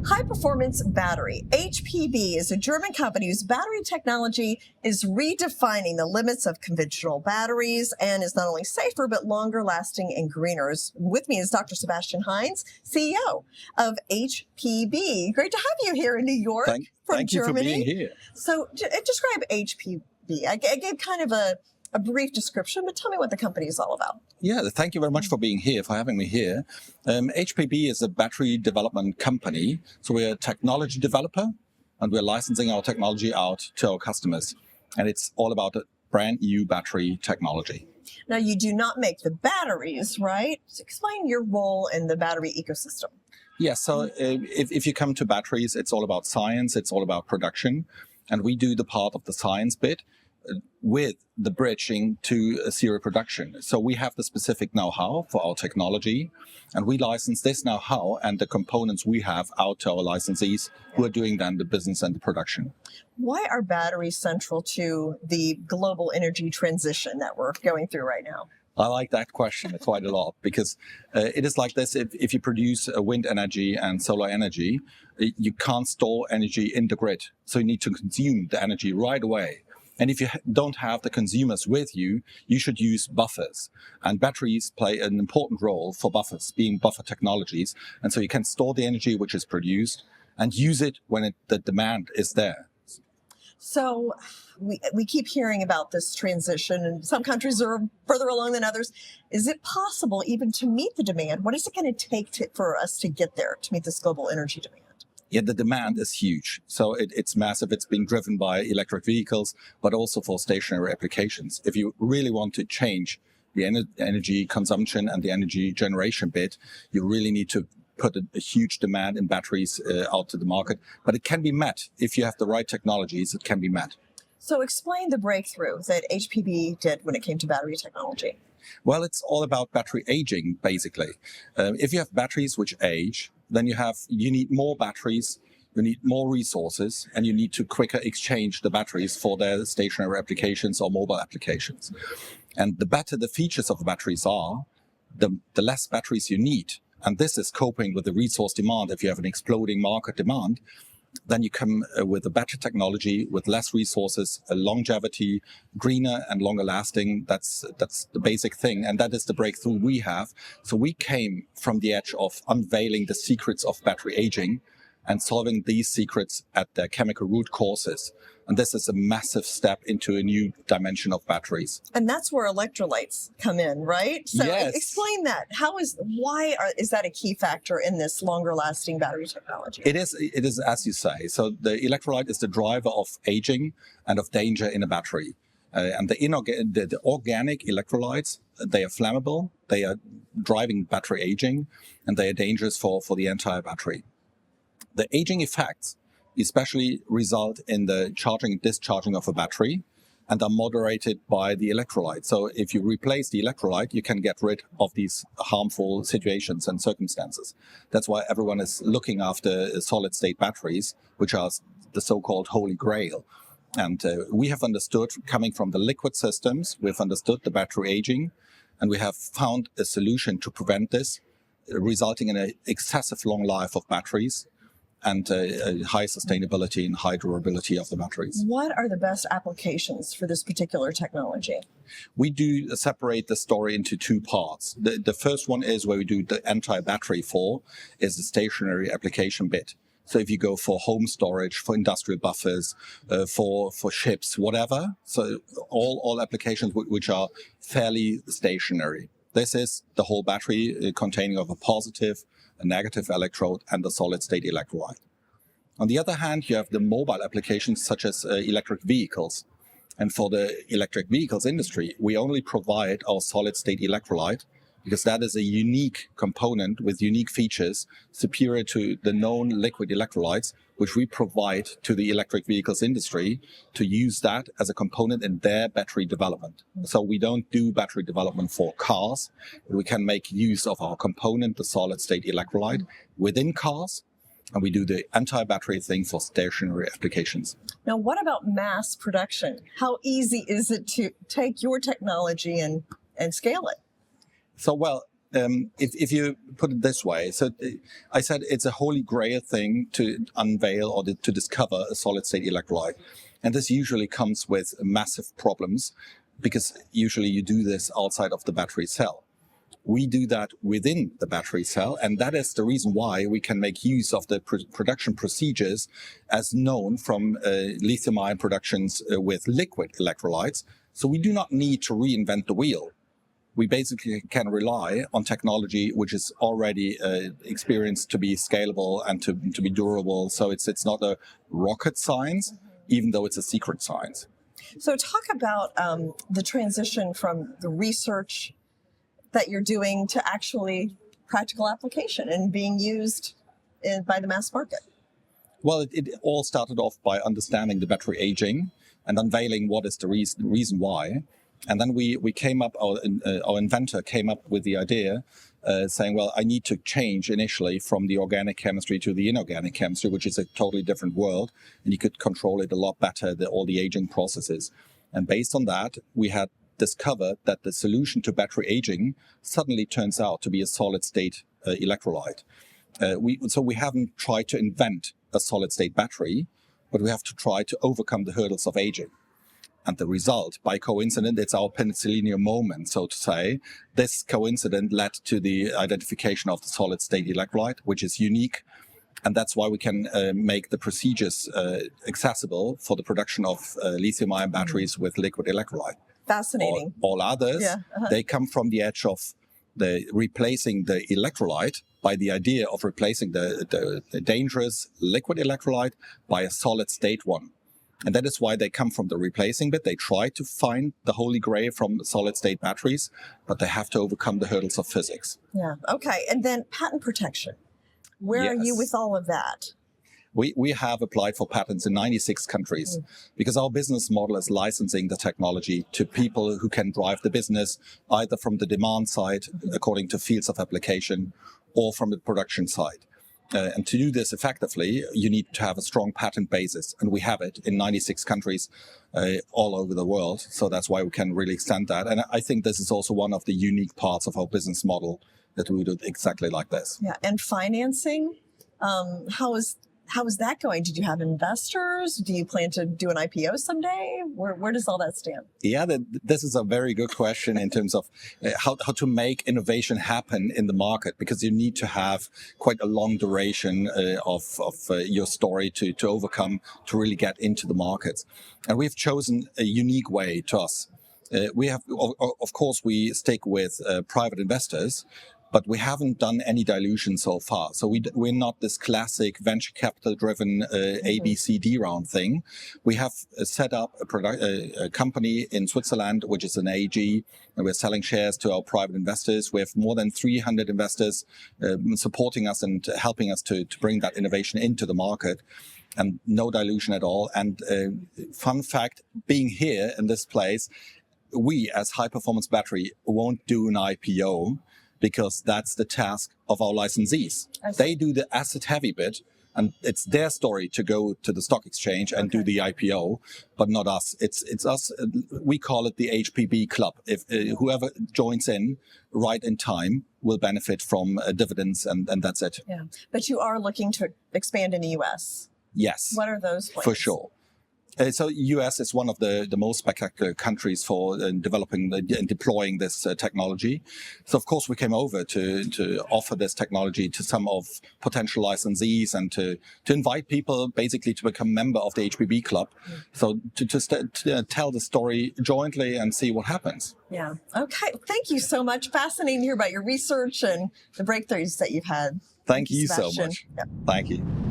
High Performance Battery. HPB is a German company whose battery technology is redefining the limits of conventional batteries and is not only safer, but longer lasting and greener. With me is Dr. Sebastian Heinz, CEO of HPB. Great to have you here in New York from Thank Germany. You for being here. So describe HPB. I gave kind of a brief description, but tell me what the company is all about. Yeah, thank you very much for being here, for having me here. HPB is a battery development company. So we're a technology developer and we're licensing our technology out to our customers. And it's all about a brand new battery technology. Now, you do not make the batteries, right? So explain your role in the battery ecosystem. Yeah, so if you come to batteries, it's all about science, it's all about production. And we do the part of the science bit with the bridging to serial production. So we have the specific know-how for our technology, and we license this know-how and the components we have out to our licensees who are doing then the business and the production. Why are batteries central to the global energy transition that we're going through right now? I like that question quite a lot because it is like this. If you produce wind energy and solar energy, you can't store energy in the grid. So you need to consume the energy right away. And if you don't have the consumers with you, you should use buffers. And batteries play an important role for buffers, being buffer technologies. And so you can store the energy which is produced and use it when the demand is there. So we keep hearing about this transition, and some countries are further along than others. Is it possible even to meet the demand? What is it going to take for us to get there, to meet this global energy demand? Yeah, the demand is huge. So it's massive. It's being driven by electric vehicles, but also for stationary applications. If you really want to change the energy consumption and the energy generation bit, you really need to put a huge demand in batteries out to the market. But it can be met. If you have the right technologies, it can be met. So explain the breakthrough that HPB did when it came to battery technology. Well, it's all about battery aging, basically. If you have batteries which age, then you need more batteries, you need more resources, and you need to quicker exchange the batteries for their stationary applications or mobile applications. And the better the features of the batteries are, the less batteries you need. And this is coping with the resource demand. If you have an exploding market demand, then you come with a better technology, with less resources, a longevity, greener and longer lasting. That's the basic thing. And that is the breakthrough we have. So we came from the edge of unveiling the secrets of battery aging and solving these secrets at their chemical root causes. And this is a massive step into a new dimension of batteries. And that's where electrolytes come in, right? So yes. Explain that. Is that a key factor in this longer lasting battery technology? It is, as you say. So the electrolyte is the driver of aging and of danger in a battery. And the organic electrolytes, they are flammable, they are driving battery aging, and they are dangerous for the entire battery. The aging effects especially result in the charging and discharging of a battery and are moderated by the electrolyte. So if you replace the electrolyte, you can get rid of these harmful situations and circumstances. That's why everyone is looking after solid state batteries, which are the so-called holy grail. And we have understood, coming from the liquid systems, we've understood the battery aging, and we have found a solution to prevent this, resulting in an excessive long life of batteries and high sustainability and high durability of the batteries. What are the best applications for this particular technology? We do separate the story into two parts. The first one is where we do the entire battery for, is the stationary application bit. So if you go for home storage, for industrial buffers, for ships, whatever, so all applications which are fairly stationary. This is the whole battery containing of a positive, a negative electrode, and a solid-state electrolyte. On the other hand, you have the mobile applications such as electric vehicles. And for the electric vehicles industry, we only provide our solid-state electrolyte because that is a unique component with unique features superior to the known liquid electrolytes, which we provide to the electric vehicles industry to use that as a component in their battery development. So we don't do battery development for cars. We can make use of our component, the solid-state electrolyte, within cars, and we do the entire battery thing for stationary applications. Now, what about mass production? How easy is it to take your technology and scale it? So, well, If you put it this way, so I said it's a holy grail thing to unveil or to discover a solid-state electrolyte. And this usually comes with massive problems because usually you do this outside of the battery cell. We do that within the battery cell, and that is the reason why we can make use of the production procedures as known from lithium-ion productions with liquid electrolytes. So we do not need to reinvent the wheel. We basically can rely on technology which is already experienced to be scalable and to be durable. So it's not a rocket science, even though it's a secret science. So talk about the transition from the research that you're doing to actually practical application and being used by the mass market. Well, it all started off by understanding the battery aging and unveiling what is the reason why. And then we came up, our inventor came up with the idea saying, well, I need to change initially from the organic chemistry to the inorganic chemistry, which is a totally different world. And you could control it a lot better, all the aging processes. And based on that, we had discovered that the solution to battery aging suddenly turns out to be a solid-state electrolyte. So we haven't tried to invent a solid-state battery, but we have to try to overcome the hurdles of aging. And the result, by coincidence, it's our penicillium moment, so to say. This coincidence led to the identification of the solid-state electrolyte, which is unique. And that's why we can make the procedures accessible for the production of lithium-ion batteries with liquid electrolyte. Fascinating. All others, they come from the edge of replacing the electrolyte by the idea of replacing the dangerous liquid electrolyte by a solid-state one. And that is why they come from the replacing bit. They try to find the holy grail from solid-state batteries, but they have to overcome the hurdles of physics. Yeah. Okay. And then patent protection. Where are you with all of that? We have applied for patents in 96 countries because our business model is licensing the technology to people who can drive the business either from the demand side, according to fields of application, or from the production side. And to do this effectively, you need to have a strong patent basis. And we have it in 96 countries all over the world. So that's why we can really extend that. And I think this is also one of the unique parts of our business model, that we do it exactly like this. Yeah. And financing, how is that going? Did you have investors? Do you plan to do an IPO someday? Where does all that stand? Yeah, this is a very good question in terms of how to make innovation happen in the market, because you need to have quite a long duration of your story to overcome to really get into the markets. And we've chosen a unique way to us. We have, of course, we stick with private investors, but we haven't done any dilution so far. So we're not this classic venture capital driven ABCD round thing. We have set up a company in Switzerland, which is an AG, and we're selling shares to our private investors. We have more than 300 investors supporting us and helping us to bring that innovation into the market, and no dilution at all. And fun fact, being here in this place, we as High Performance Battery won't do an IPO, because that's the task of our licensees. They do the asset heavy bit, and it's their story to go to the stock exchange and do the IPO, but not us. It's us. We call it the HPB club. If whoever joins in right in time will benefit from dividends, and that's it. Yeah, but you are looking to expand in the U.S. Yes. What are those plans? For sure. So U.S. is one of the most spectacular countries for developing and deploying this technology. So, of course, we came over to offer this technology to some of potential licensees and to invite people basically to become member of the HPB club. So to tell the story jointly and see what happens. Yeah. Okay. Thank you so much. Fascinating to hear about your research and the breakthroughs that you've had. Thank you so Sebastian. much. Yeah. Thank you.